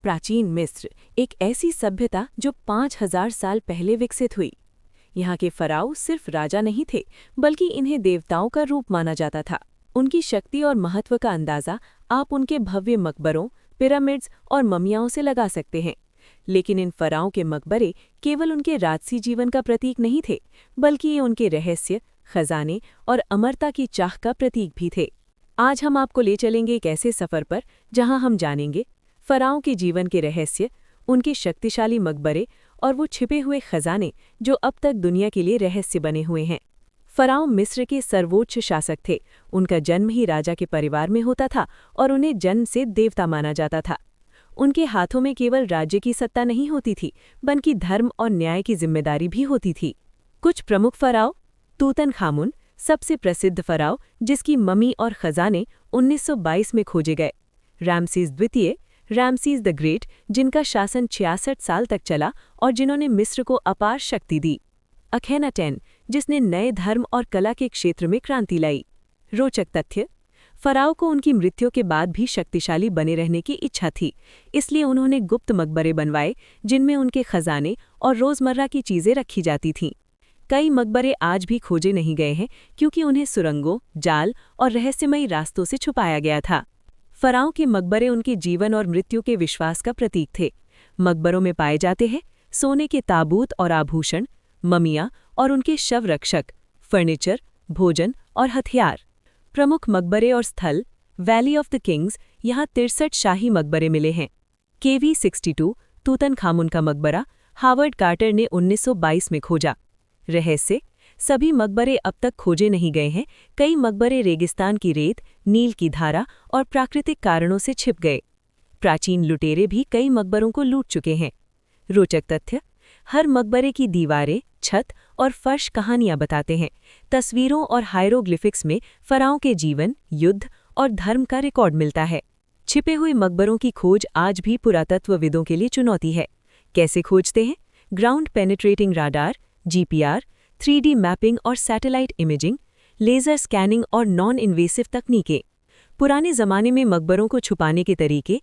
प्राचीन मिस्र एक ऐसी सभ्यता जो 5000 साल पहले विकसित हुई। यहाँ के फराओ सिर्फ राजा नहीं थे, बल्कि इन्हें देवताओं का रूप माना जाता था। उनकी शक्ति और महत्व का अंदाजा आप उनके भव्य मकबरों, पिरामिड्स और ममियाओं से लगा सकते हैं। लेकिन इन फराओं के मकबरे केवल उनके राजसी जीवन का प्रतीक नहीं थे, बल्कि ये उनके रहस्य, खजाने और अमरता की चाह का प्रतीक भी थे। आज हम आपको ले चलेंगे एक ऐसे सफर पर जहां हम जानेंगे फराओं के जीवन के रहस्य, उनके शक्तिशाली मकबरे और वो छिपे हुए खजाने जो अब तक दुनिया के लिए रहस्य बने हुए हैं। फराओं मिस्र के सर्वोच्च शासक थे। उनका जन्म ही राजा के परिवार में होता था और उन्हें जन्म से देवता माना जाता था। उनके हाथों में केवल राज्य की सत्ता नहीं होती थी, बल्कि धर्म और न्याय की जिम्मेदारी भी होती थी। कुछ प्रमुख फराओ। तूतनखामुन, सबसे प्रसिद्ध फराओ जिसकी ममी और खजाने 1922 में खोजे गए। रामसीस द्वितीय, रामसीस द ग्रेट, जिनका शासन 66 साल तक चला और जिन्होंने मिस्र को अपार शक्ति दी। अखेनाटेन, जिसने नए धर्म और कला के क्षेत्र में क्रांति लाई। रोचक तथ्य: फराओ को उनकी मृत्यु के बाद भी शक्तिशाली बने रहने की इच्छा थी, इसलिए उन्होंने गुप्त मकबरे बनवाए जिनमें उनके खजाने और रोजमर्रा की चीजें रखी जाती थीं। कई मकबरे आज भी खोजे नहीं गए हैं क्योंकि उन्हें सुरंगों, जाल और रहस्यमयी रास्तों से छुपाया गया था। फराओं के मकबरे उनके जीवन और मृत्यु के विश्वास का प्रतीक थे। मकबरों में पाए जाते हैं सोने के ताबूत और आभूषण, ममियाँ और उनके शव रक्षक, फर्नीचर, भोजन और हथियार। प्रमुख मकबरे और स्थल: वैली ऑफ द किंग्स, यहाँ 63 शाही मकबरे मिले हैं। KV 62, तूतनखामुन का मकबरा, हावर्ड कार्टर ने 1922 में खोजा। रहस्य: सभी मकबरे अब तक खोजे नहीं गए हैं। कई मकबरे रेगिस्तान की रेत, नील की धारा और प्राकृतिक कारणों से छिप गए। प्राचीन लुटेरे भी कई मकबरों को लूट चुके हैं। रोचक तथ्य: हर मकबरे की दीवारें, छत और फर्श कहानियां बताते हैं। तस्वीरों और हायरोग्लिफिक्स में फराओं के जीवन, युद्ध और धर्म का रिकॉर्ड मिलता है। छिपे हुए मकबरों की खोज आज भी पुरातत्वविदों के लिए चुनौती है। कैसे खोजते हैं? Ground penetrating radar, GPR, 3D mapping और सैटेलाइट इमेजिंग, लेज़र स्कैनिंग और नॉन इन्वेसिव तकनीकें। पुराने ज़माने में मकबरों को छुपाने के तरीके